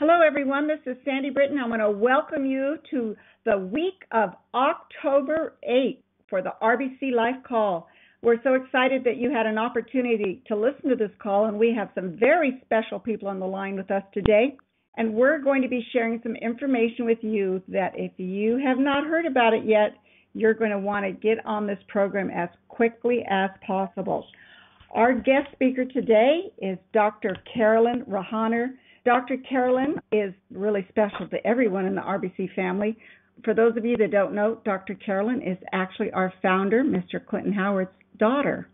Hello, everyone. This is Sandy Brittain. I want to welcome you to the week of October 8th for the RBC Life Call. We're so excited that you had an opportunity to listen to this call, and we have some very special people on the line with us today. And we're going to be sharing some information with you that if you have not heard about it yet, you're going to want to get on this program as quickly as possible. Our guest speaker today is Dr. Carolyn Rahaner. Dr. Carolyn is really special to everyone in the RBC family. For those of you that don't know, Dr. Carolyn is actually our founder, Mr. Clinton Howard's daughter.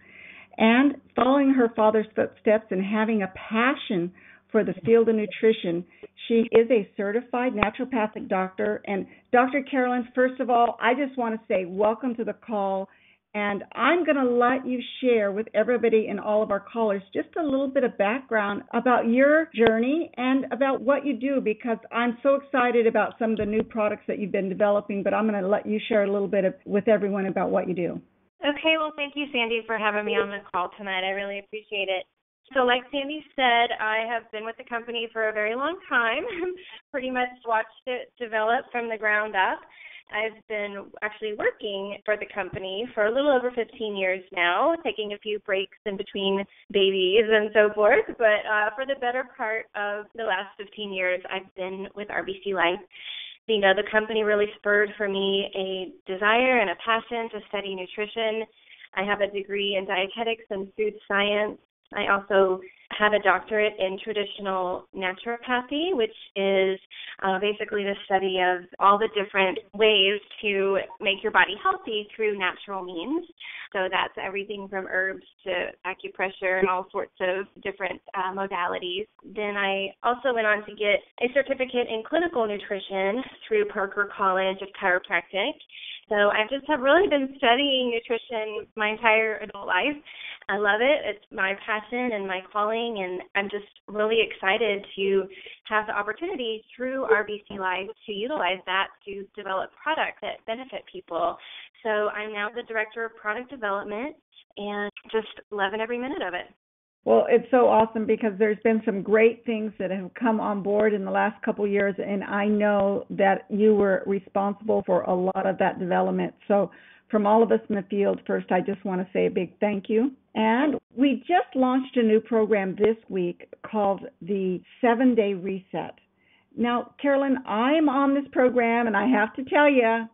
And following her father's footsteps and having a passion for the field of nutrition, she is a certified naturopathic doctor. And Dr. Carolyn, first of all, I just want to say welcome to the call. And I'm going to let you share with everybody and all of our callers just a little bit of background about your journey and about what you do, because I'm so excited about some of the new products that you've been developing, but I'm going to let you share a little bit with everyone about what you do. Okay, well, thank you, Sandy, for having me on the call tonight. I really appreciate it. So like Sandy said, I have been with the company for a very long time, pretty much watched it develop from the ground up. I've been actually working for the company for a little over 15 years now, taking a few breaks in between babies and so forth. But for the better part of the last 15 years, I've been with RBC Life. You know, the company really spurred for me a desire and a passion to study nutrition. I have a degree in dietetics and food science. I also have a doctorate in traditional naturopathy, which is basically the study of all the different ways to make your body healthy through natural means. So that's everything from herbs to acupressure and all sorts of different modalities. Then I also went on to get a certificate in clinical nutrition through Parker College of Chiropractic. So I just have really been studying nutrition my entire adult life. I love it. It's my passion and my calling, and I'm just really excited to have the opportunity through RBC Life to utilize that to develop products that benefit people. So I'm now the Director of Product Development and just loving every minute of it. Well, it's so awesome because there's been some great things that have come on board in the last couple of years, and I know that you were responsible for a lot of that development. So from all of us in the field, first, I just want to say a big thank you. And we just launched a new program this week called the 7-Day Reset. Now, Carolyn, I'm on this program, and I have to tell you,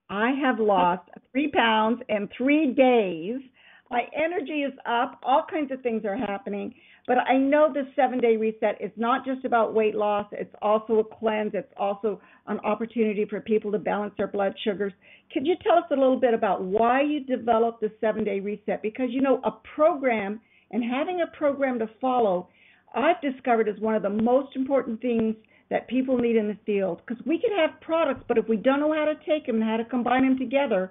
I have lost 3 pounds in 3 days. My energy is up. All kinds of things are happening. But I know this 7-Day Reset is not just about weight loss. It's also a cleanse. It's also an opportunity for people to balance their blood sugars. Could you tell us a little bit about why you developed the 7-Day Reset? Because, you know, a program and having a program to follow, I've discovered is one of the most important things that people need in the field. Because we can have products, but if we don't know how to take them and how to combine them together,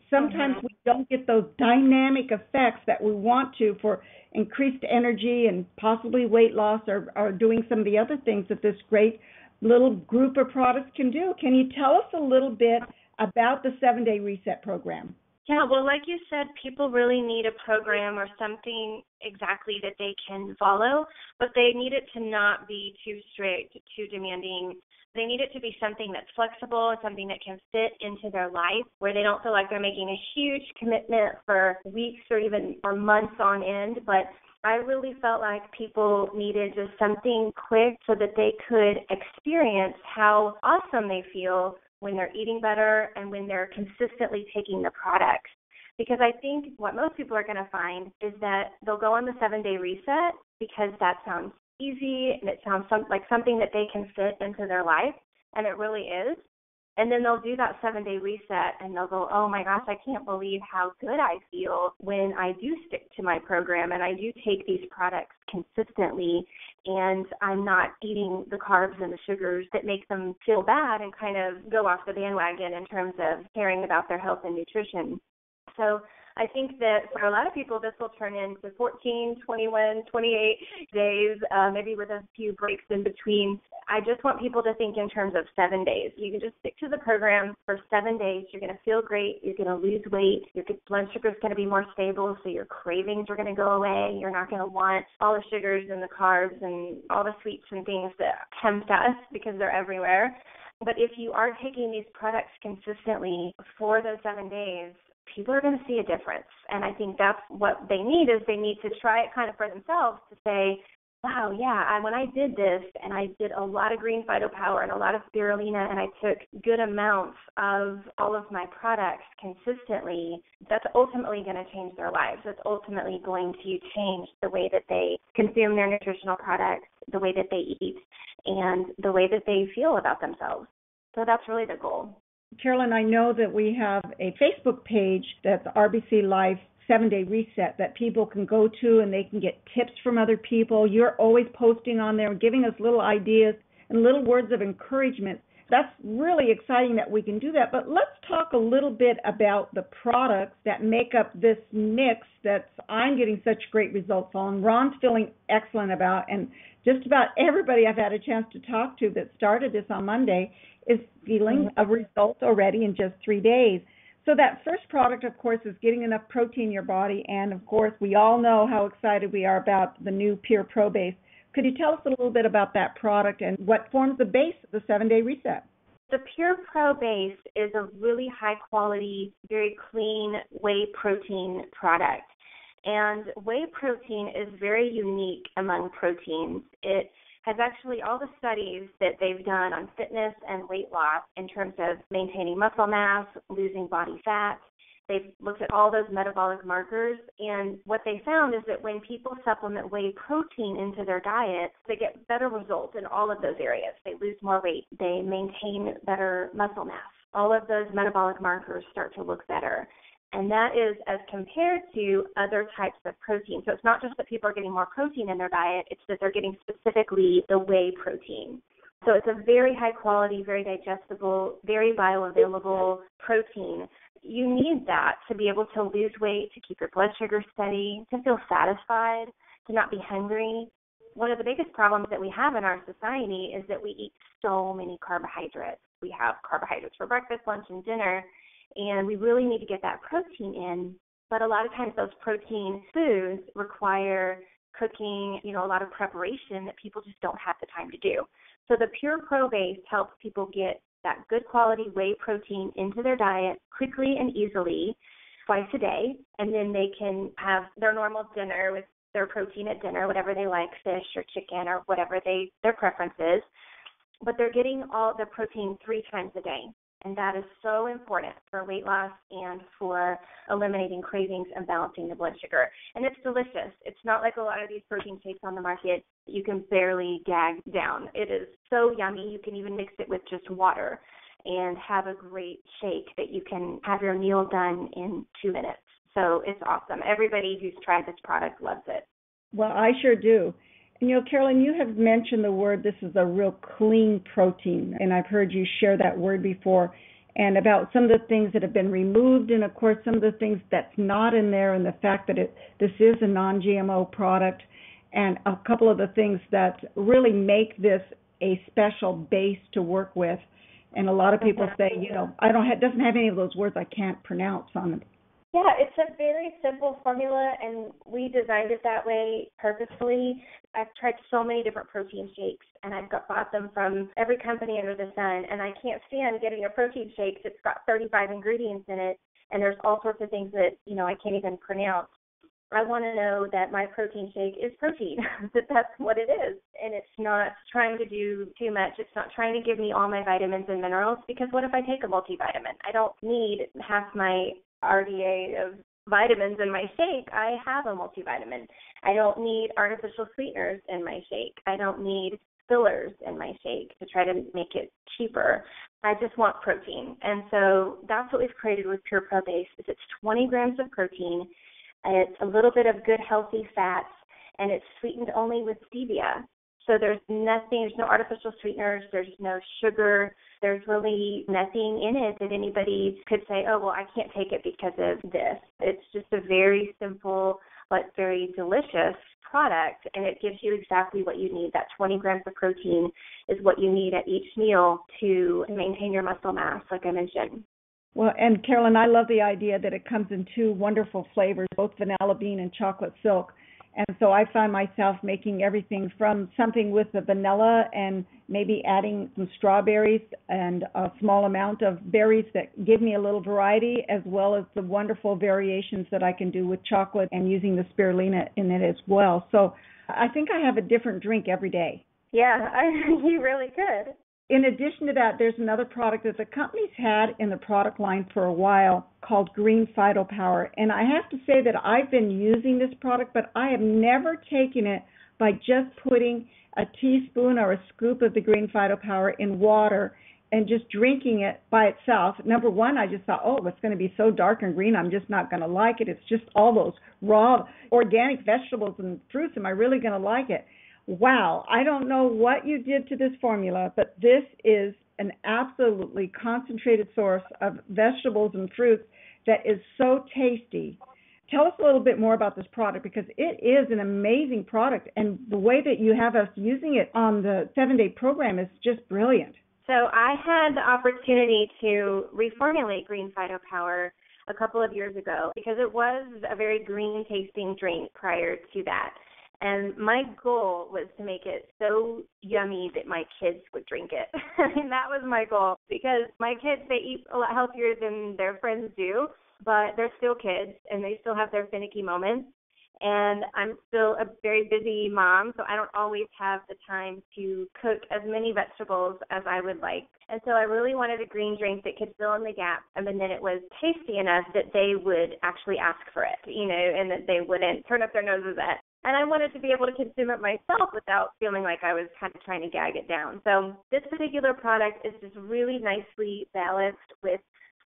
sometimes we don't get those dynamic effects that we want to for increased energy and possibly weight loss or doing some of the other things that this great little group of products can do. Can you tell us a little bit about the 7-Day Reset program? Yeah, well, like you said, people really need a program or something exactly that they can follow, but they need it to not be too strict, too demanding. They need it to be something that's flexible, something that can fit into their life, where they don't feel like they're making a huge commitment for weeks or even or months on end. But I really felt like people needed just something quick so that they could experience how awesome they feel when they're eating better and when they're consistently taking the products. Because I think what most people are going to find is that they'll go on the 7-Day Reset because that sounds easy and it sounds like something that they can fit into their life, and it really is. And then they'll do that 7-Day Reset and they'll go, oh my gosh, I can't believe how good I feel when I do stick to my program and I do take these products consistently and I'm not eating the carbs and the sugars that make them feel bad and kind of go off the bandwagon in terms of caring about their health and nutrition. So I think that for a lot of people, this will turn into 14, 21, 28 days, maybe with a few breaks in between. I just want people to think in terms of 7 days. You can just stick to the program for 7 days. You're going to feel great. You're going to lose weight. Your blood sugar is going to be more stable, so your cravings are going to go away. You're not going to want all the sugars and the carbs and all the sweets and things that tempt us because they're everywhere. But if you are taking these products consistently for those 7 days, people are going to see a difference. And I think that's what they need, is they need to try it kind of for themselves to say, wow, yeah, when I did this and I did a lot of green Phyto-Power and a lot of spirulina and I took good amounts of all of my products consistently, that's ultimately going to change their lives. That's ultimately going to change the way that they consume their nutritional products, the way that they eat, and the way that they feel about themselves. So that's really the goal. Carolyn, I know that we have a Facebook page that's RBC Life 7-Day Reset that people can go to and they can get tips from other people. You're always posting on there and giving us little ideas and little words of encouragement. That's really exciting that we can do that. But let's talk a little bit about the products that make up this mix that I'm getting such great results on. Ron's feeling excellent about, and just about everybody I've had a chance to talk to that started this on Monday is feeling a result already in just 3 days. So that first product, of course, is getting enough protein in your body. And, of course, we all know how excited we are about the new Pure Pro Base. Could you tell us a little bit about that product and what forms the base of the 7-Day Reset? The Pure Pro Base is a really high-quality, very clean whey protein product. And whey protein is very unique among proteins. It has actually all the studies that they've done on fitness and weight loss in terms of maintaining muscle mass, losing body fat. They've looked at all those metabolic markers, and what they found is that when people supplement whey protein into their diet, they get better results in all of those areas. They lose more weight. They maintain better muscle mass. All of those metabolic markers start to look better. And that is as compared to other types of protein. So it's not just that people are getting more protein in their diet, it's that they're getting specifically the whey protein. So it's a very high quality, very digestible, very bioavailable protein. You need that to be able to lose weight, to keep your blood sugar steady, to feel satisfied, to not be hungry. One of the biggest problems that we have in our society is that we eat so many carbohydrates. We have carbohydrates for breakfast, lunch, and dinner, and we really need to get that protein in. But a lot of times those protein foods require cooking, a lot of preparation that people just don't have the time to do. So the Pure Pro Base helps people get that good quality whey protein into their diet quickly and easily twice a day, and then they can have their normal dinner with their protein at dinner, whatever they like, fish or chicken or whatever their preference is. But they're getting all the protein 3 times a day. And that is so important for weight loss and for eliminating cravings and balancing the blood sugar. And it's delicious. It's not like a lot of these protein shakes on the market that you can barely gag down. It is so yummy. You can even mix it with just water and have a great shake that you can have your meal done in 2 minutes. So it's awesome. Everybody who's tried this product loves it. Well, I sure do. And, Carolyn, you have mentioned the word, this is a real clean protein, and I've heard you share that word before, and about some of the things that have been removed, and, of course, some of the things that's not in there, and the fact that this is a non-GMO product, and a couple of the things that really make this a special base to work with. And a lot of people say, it doesn't have any of those words I can't pronounce on it. Yeah, it's a very simple formula, and we designed it that way purposefully. I've tried so many different protein shakes, and I've bought them from every company under the sun, and I can't stand getting a protein shake that's got 35 ingredients in it, and there's all sorts of things that, I can't even pronounce. I want to know that my protein shake is protein, that that's what it is, and it's not trying to do too much. It's not trying to give me all my vitamins and minerals, because what if I take a multivitamin? I don't need half my RDA of vitamins in my shake. I have a multivitamin. I don't need artificial sweeteners in my shake. I don't need fillers in my shake to try to make it cheaper. I just want protein. And so that's what we've created with Pure Pro Base. It's 20 grams of protein. It's a little bit of good healthy fats, and it's sweetened only with stevia. So there's no artificial sweeteners, there's no sugar, there's really nothing in it that anybody could say, oh, well, I can't take it because of this. It's just a very simple, but very delicious product, and it gives you exactly what you need. That 20 grams of protein is what you need at each meal to maintain your muscle mass, like I mentioned. Well, and Carolyn, I love the idea that it comes in two wonderful flavors, both vanilla bean and chocolate silk. And so I find myself making everything from something with the vanilla and maybe adding some strawberries and a small amount of berries that give me a little variety, as well as the wonderful variations that I can do with chocolate and using the spirulina in it as well. So I think I have a different drink every day. Yeah, you really could. In addition to that, there's another product that the company's had in the product line for a while called Green Phyto-Power. And I have to say that I've been using this product, but I have never taken it by just putting a teaspoon or a scoop of the Green Phyto-Power in water and just drinking it by itself. Number one, I just thought, oh, it's going to be so dark and green, I'm just not going to like it. It's just all those raw organic vegetables and fruits. Am I really going to like it? Wow, I don't know what you did to this formula, but this is an absolutely concentrated source of vegetables and fruits that is so tasty. Tell us a little bit more about this product, because it is an amazing product, and the way that you have us using it on the 7-day program is just brilliant. So I had the opportunity to reformulate Green Phyto-Power a couple of years ago because it was a very green tasting drink prior to that. And my goal was to make it so yummy that my kids would drink it. And that was my goal, because my kids, they eat a lot healthier than their friends do, but they're still kids and they still have their finicky moments. And I'm still a very busy mom, so I don't always have the time to cook as many vegetables as I would like. And so I really wanted a green drink that could fill in the gap, and then it was tasty enough that they would actually ask for it, and that they wouldn't turn up their noses at. And I wanted to be able to consume it myself without feeling like I was kind of trying to gag it down. So this particular product is just really nicely balanced with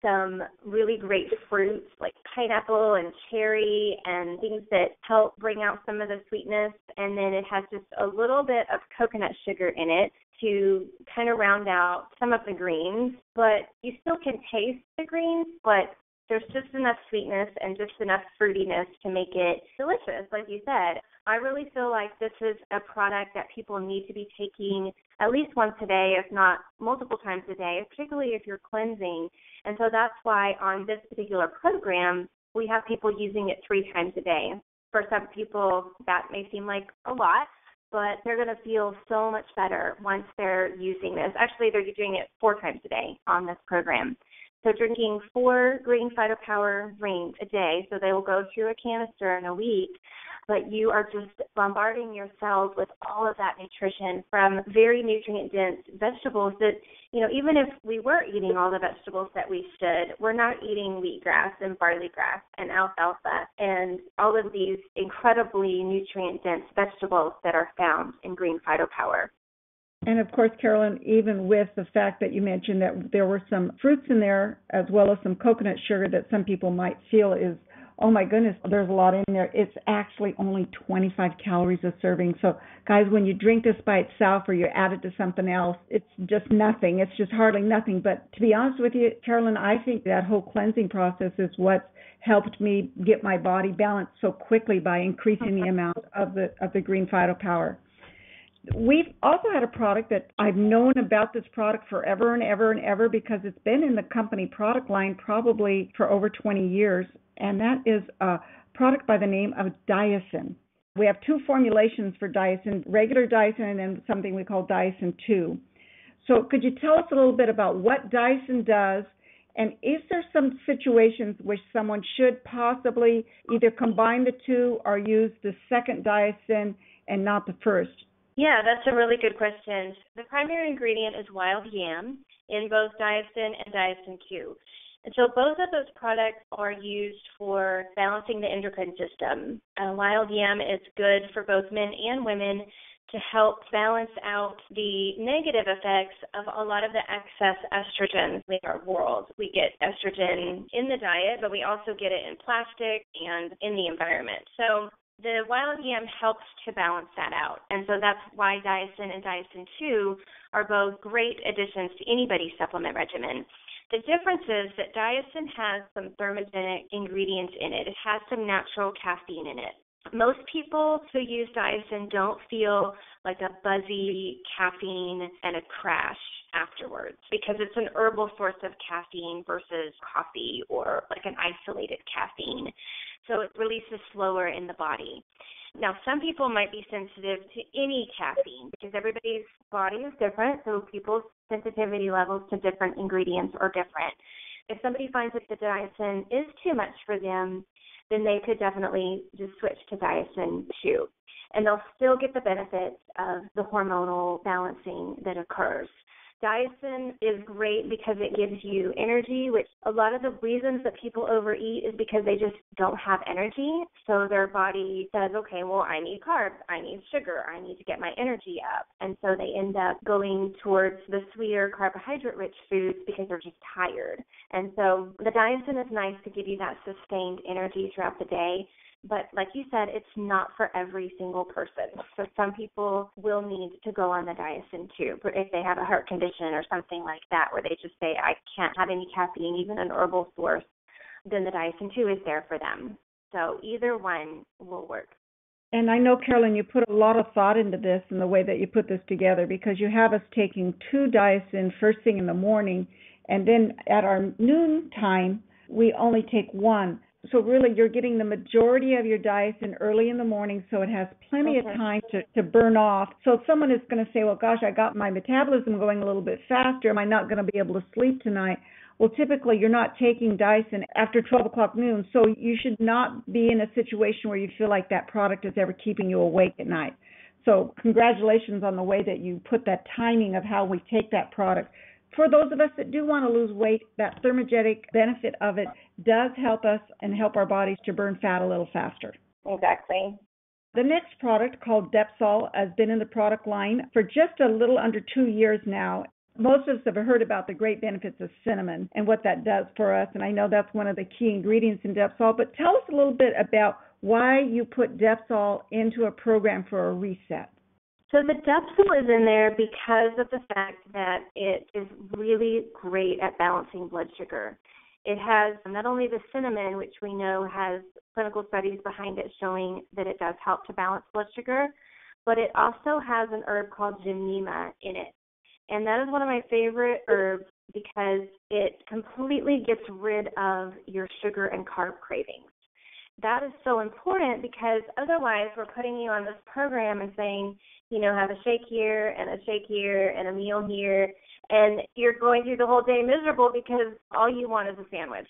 some really great fruits like pineapple and cherry and things that help bring out some of the sweetness. And then it has just a little bit of coconut sugar in it to kind of round out some of the greens. But you still can taste the greens, but there's just enough sweetness and just enough fruitiness to make it delicious, like you said. I really feel like this is a product that people need to be taking at least once a day, if not multiple times a day, particularly if you're cleansing. And so that's why on this particular program, we have people using it 3 times a day. For some people, that may seem like a lot, but they're going to feel so much better once they're using this. Actually, they're doing it 4 times a day on this program. So drinking 4 Green Phyto-Power drinks a day, so they will go through a canister in a week, but you are just bombarding your cells with all of that nutrition from very nutrient-dense vegetables that, even if we were eating all the vegetables that we should, we're not eating wheatgrass and barley grass and alfalfa and all of these incredibly nutrient-dense vegetables that are found in Green Phyto-Power. And of course, Carolyn, even with the fact that you mentioned that there were some fruits in there, as well as some coconut sugar that some people might feel is, oh my goodness, there's a lot in there. It's actually only 25 calories a serving. So guys, when you drink this by itself or you add it to something else, it's just nothing. It's just hardly nothing. But to be honest with you, Carolyn, I think that whole cleansing process is what's helped me get my body balanced so quickly by increasing the amount of the Green Phyto-Power. We've also had a product that I've known about this product forever and ever and ever, because it's been in the company product line probably for over 20 years, and that is a product by the name of Diasyn. We have 2 formulations for Diasyn, regular Diasyn and then something we call Diasyn 2. So could you tell us a little bit about what Diasyn does, and is there some situations where someone should possibly either combine the 2 or use the second Diasyn and not the first? Yeah, that's a really good question. The primary ingredient is wild yam in both Diasyn and Diasyn Q. And so both of those products are used for balancing the endocrine system. Wild yam is good for both men and women to help balance out the negative effects of a lot of the excess estrogen in our world. We get estrogen in the diet, but we also get it in plastic and in the environment. So the wild yam helps to balance that out. And so that's why Diasyn and Diasyn 2 are both great additions to anybody's supplement regimen. The difference is that Diasyn has some thermogenic ingredients in it. It has some natural caffeine in it. Most people who use Diasyn don't feel like a buzzy caffeine and a crash afterwards because it's an herbal source of caffeine versus coffee or like an isolated caffeine. So it releases slower in the body. Now, some people might be sensitive to any caffeine because everybody's body is different, so people's sensitivity levels to different ingredients are different. If somebody finds that the Diasyn is too much for them, then they could definitely just switch to Diasyn 2. And they'll still get the benefits of the hormonal balancing that occurs. Diasyn is great because it gives you energy, which a lot of the reasons that people overeat is because they just don't have energy. So their body says, okay, well, I need carbs, I need sugar, I need to get my energy up. And so they end up going towards the sweeter carbohydrate-rich foods because they're just tired. And so the Diasyn is nice to give you that sustained energy throughout the day. But like you said, it's not for every single person. So some people will need to go on the Diasyn too, if they have a heart condition or something like that, where they just say, I can't have any caffeine, even an herbal source, then the Diasyn 2 is there for them. So either one will work. And I know, Carolyn, you put a lot of thought into this and the way that you put this together, because you have us taking 2 Diasyn first thing in the morning, and then at our noon time, we only take 1. So really, you're getting the majority of your Diasyn early in the morning, so it has plenty of time to burn off. So if someone is going to say, well, gosh, I got my metabolism going a little bit faster. Am I not going to be able to sleep tonight? Well, typically, you're not taking Diasyn after 12 o'clock noon, so you should not be in a situation where you feel like that product is ever keeping you awake at night. So congratulations on the way that you put that timing of how we take that product. For those of us that do want to lose weight, that thermogenic benefit of it does help us and help our bodies to burn fat a little faster. Exactly. The next product, called Depsol, has been in the product line for just a little under 2 years now. Most of us have heard about the great benefits of cinnamon and what that does for us, and I know that's one of the key ingredients in Depsol. But tell us a little bit about why you put Depsol into a program for a reset. So the Depsol is in there because of the fact that it is really great at balancing blood sugar. It has not only the cinnamon, which we know has clinical studies behind it showing that it does help to balance blood sugar, but it also has an herb called gymnema in it. And that is one of my favorite herbs because it completely gets rid of your sugar and carb cravings. That is so important because otherwise we're putting you on this program and saying, you know, have a shake here and a shake here and a meal here, and you're going through the whole day miserable because all you want is a sandwich.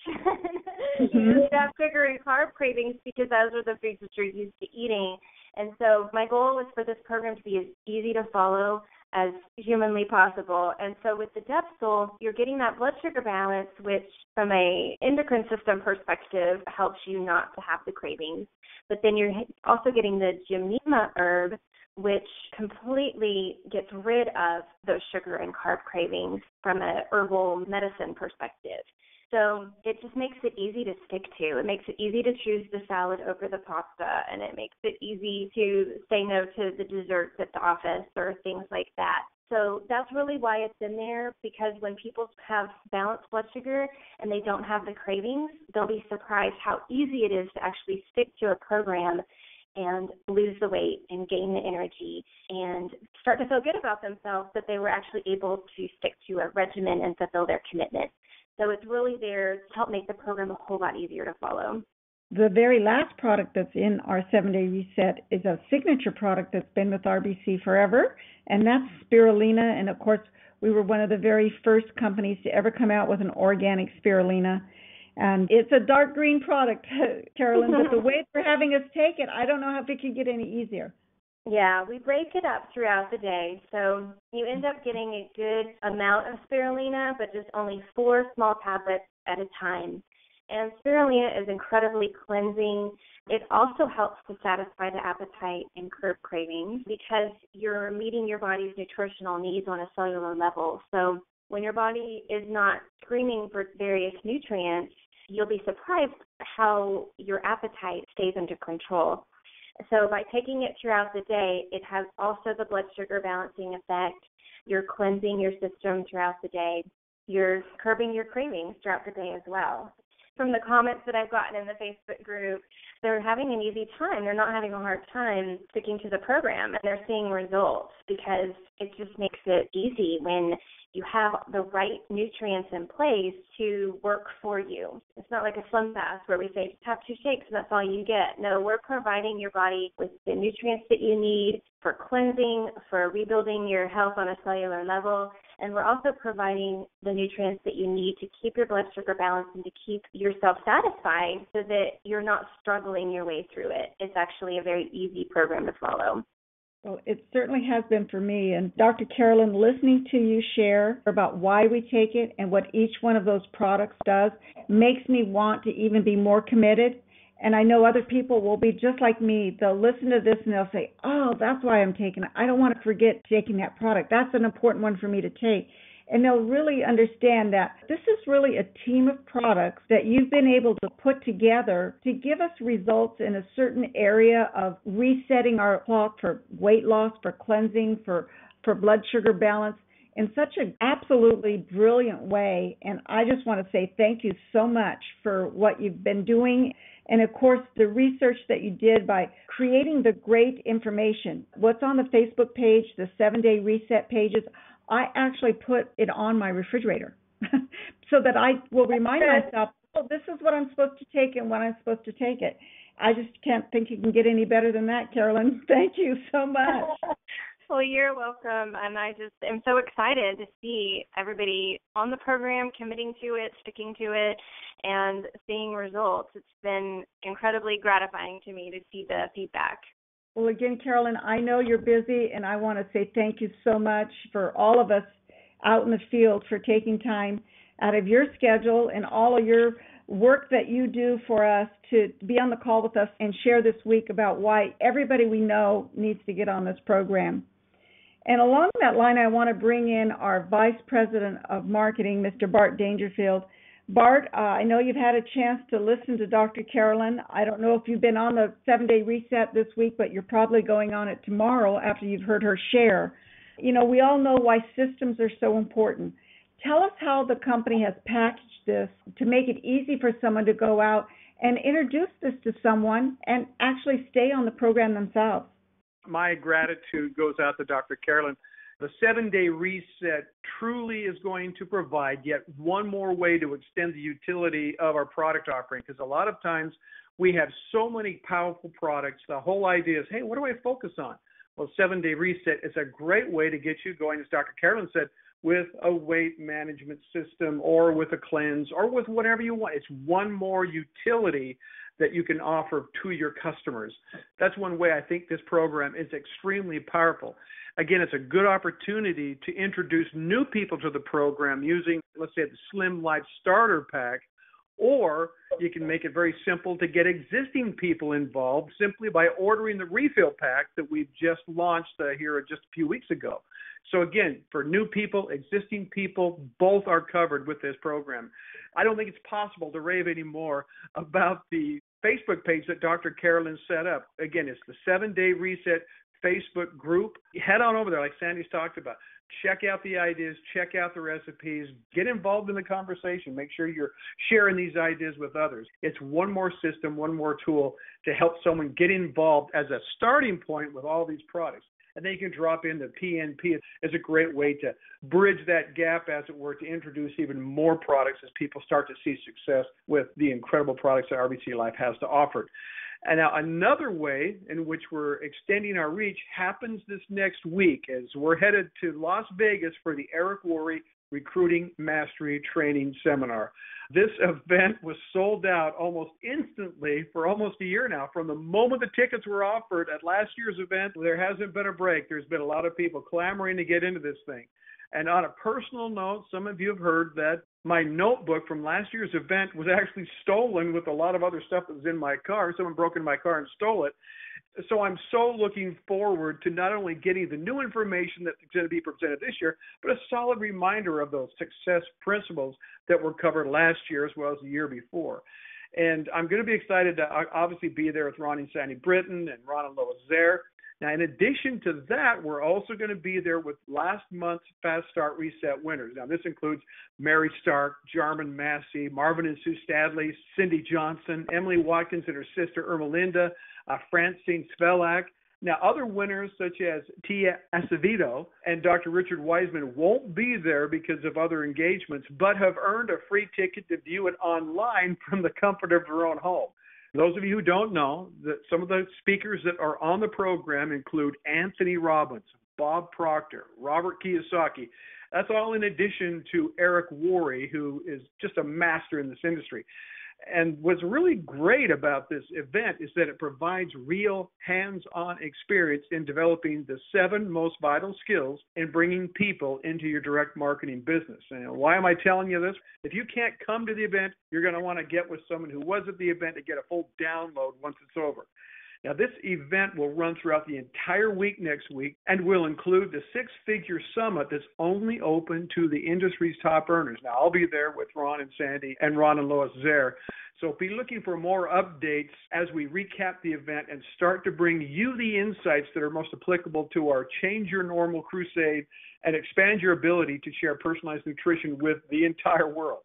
You just have sugar and carb cravings because those are the foods that you're used to eating. And so my goal was for this program to be as easy to follow as humanly possible. And so with the Depsol, you're getting that blood sugar balance, which from a endocrine system perspective helps you not to have the cravings. But then you're also getting the gymnema herb, which completely gets rid of those sugar and carb cravings from a herbal medicine perspective. So it just makes it easy to stick to. It makes it easy to choose the salad over the pasta, and it makes it easy to say no to the desserts at the office or things like that. So that's really why it's in there, because when people have balanced blood sugar and they don't have the cravings, they'll be surprised how easy it is to actually stick to a program and lose the weight and gain the energy and start to feel good about themselves that they were actually able to stick to a regimen and fulfill their commitment. So it's really there to help make the program a whole lot easier to follow. The very last product that's in our 7-day reset is a signature product that's been with RBC forever, and that's spirulina. And, of course, we were one of the very first companies to ever come out with an organic spirulina. And it's a dark green product, Carolyn, but the way they're having us take it, I don't know if it could get any easier. Yeah, we break it up throughout the day. So you end up getting a good amount of spirulina, but just only 4 small tablets at a time. And spirulina is incredibly cleansing. It also helps to satisfy the appetite and curb cravings because you're meeting your body's nutritional needs on a cellular level. So when your body is not screaming for various nutrients, you'll be surprised how your appetite stays under control. So by taking it throughout the day, it has also the blood sugar balancing effect. You're cleansing your system throughout the day. You're curbing your cravings throughout the day as well. from the comments that I've gotten in the Facebook group, they're having an easy time. They're not having a hard time sticking to the program, and they're seeing results because it just makes it easy when you have the right nutrients in place to work for you. It's not like a Slim Fast where we say just have 2 shakes and that's all you get. No, we're providing your body with the nutrients that you need for cleansing, for rebuilding your health on a cellular level, and we're also providing the nutrients that you need to keep your blood sugar balanced and to keep yourself satisfied so that you're not struggling your way through it. It's actually a very easy program to follow. Well, it certainly has been for me. And Dr. Carolyn, listening to you share about why we take it and what each one of those products does makes me want to even be more committed. And I know other people will be just like me. They'll listen to this and they'll say, oh, that's why I'm taking it. I don't want to forget taking that product. That's an important one for me to take. And they'll really understand that this is really a team of products that you've been able to put together to give us results in a certain area of resetting our clock for weight loss, for cleansing, for blood sugar balance in such an absolutely brilliant way. And I just want to say thank you so much for what you've been doing. And, of course, the research that you did by creating the great information. What's on the Facebook page, the 7-day reset pages, I actually put it on my refrigerator so that I will remind myself, oh, this is what I'm supposed to take and when I'm supposed to take it. I just can't think you can get any better than that, Carolyn. Thank you so much. Well, you're welcome, and I just am so excited to see everybody on the program committing to it, sticking to it, and seeing results. It's been incredibly gratifying to me to see the feedback. Well, again, Carolyn, I know you're busy, and I want to say thank you so much for all of us out in the field for taking time out of your schedule and all of your work that you do for us to be on the call with us and share this week about why everybody we know needs to get on this program. And along that line, I want to bring in our Vice President of Marketing, Mr. Bart Dangerfield. Bart, I know you've had a chance to listen to Dr. Carolyn. I don't know if you've been on the 7-day reset this week, but you're probably going on it tomorrow after you've heard her share. You know, we all know why systems are so important. Tell us how the company has packaged this to make it easy for someone to go out and introduce this to someone and actually stay on the program themselves. My gratitude goes out to Dr. Carolyn. The 7-day reset truly is going to provide yet one more way to extend the utility of our product offering, because a lot of times we have so many powerful products. The whole idea is, hey, what do I focus on? Well, 7-day reset is a great way to get you going, as Dr. Carolyn said, with a weight management system or with a cleanse or with whatever you want. It's one more utility that you can offer to your customers. That's one way I think this program is extremely powerful. Again, it's a good opportunity to introduce new people to the program using, let's say, the Slim Life Starter Pack, or you can make it very simple to get existing people involved simply by ordering the refill pack that we've just launched here just a few weeks ago. So again, for new people, existing people, both are covered with this program. I don't think it's possible to rave anymore about the Facebook page that Dr. Carolyn set up. Again, it's the 7-day reset Facebook group. Head on over there, like Sandy's talked about. Check out the ideas, check out the recipes, get involved in the conversation. Make sure you're sharing these ideas with others. It's one more system, one more tool to help someone get involved as a starting point with all these products. And then you can drop in the PNP as a great way to bridge that gap, as it were, to introduce even more products as people start to see success with the incredible products that RBC Life has to offer. And now another way in which we're extending our reach happens this next week as we're headed to Las Vegas for the Eric Worre Recruiting Mastery Training Seminar. This event was sold out almost instantly for almost a year now. From the moment the tickets were offered at last year's event, there hasn't been a break. There's been a lot of people clamoring to get into this thing. And on a personal note, some of you have heard that my notebook from last year's event was actually stolen with a lot of other stuff that was in my car. Someone broke into my car and stole it. So I'm so looking forward to not only getting the new information that's going to be presented this year, but a solid reminder of those success principles that were covered last year as well as the year before. And I'm going to be excited to obviously be there with Ron and Sandy Brittain and Ron and Lois there. Now, in addition to that, we're also going to be there with last month's Fast Start Reset winners. Now, this includes Mary Stark, Jarman Massey, Marvin and Sue Stadley, Cindy Johnson, Emily Watkins and her sister Ermelinda, Francine Svelak. Now, other winners such as Tia Acevedo and Dr. Richard Wiseman won't be there because of other engagements, but have earned a free ticket to view it online from the comfort of their own home. Those of you who don't know, that some of the speakers that are on the program include Anthony Robbins, Bob Proctor, Robert Kiyosaki. That's all in addition to Eric Worre, who is just a master in this industry. And what's really great about this event is that it provides real hands-on experience in developing the 7 most vital skills in bringing people into your direct marketing business. And why am I telling you this? If you can't come to the event, you're going to want to get with someone who was at the event to get a full download once it's over. Now, this event will run throughout the entire week next week and will include the 6-figure summit that's only open to the industry's top earners. Now, I'll be there with Ron and Sandy and Ron and Lois Zare. So be looking for more updates as we recap the event and start to bring you the insights that are most applicable to our Change Your Normal crusade and expand your ability to share personalized nutrition with the entire world.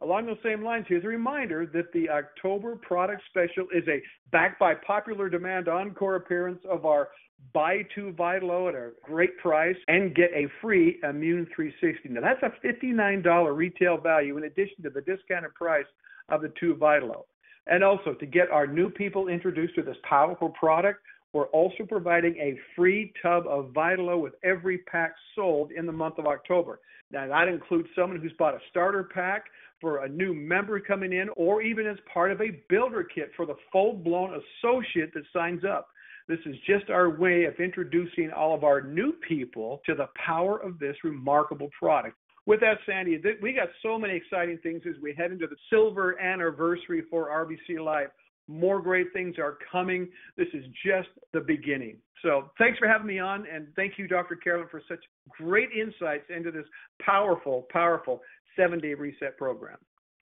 Along those same lines, here's a reminder that the October product special is a backed by popular demand encore appearance of our Buy 2 Vitalo at a great price and get a free Immune 360. Now, that's a $59 retail value in addition to the discounted price of the 2 Vitalo. And also, to get our new people introduced to this powerful product, we're also providing a free tub of Vitalo with every pack sold in the month of October. Now, that includes someone who's bought a starter pack for a new member coming in, or even as part of a builder kit for the full-blown associate that signs up. This is just our way of introducing all of our new people to the power of this remarkable product. With that, Sandy, we got so many exciting things as we head into the silver anniversary for RBC Live. More great things are coming. This is just the beginning. So thanks for having me on, and thank you, Dr. Carolyn, for such great insights into this powerful, powerful 7-day reset program.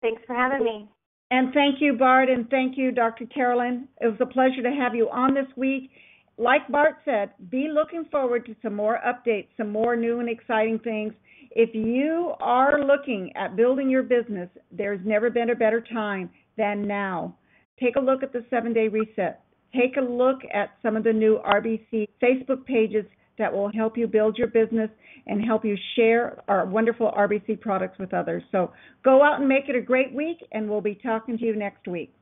Thanks for having me. And thank you, Bart, and thank you, Dr. Carolyn. It was a pleasure to have you on this week. Like Bart said, be looking forward to some more updates, some more new and exciting things. If you are looking at building your business, there's never been a better time than now. Take a look at the 7-day reset. Take a look at some of the new RBC Facebook pages that will help you build your business and help you share our wonderful RBC products with others. So go out and make it a great week, and we'll be talking to you next week.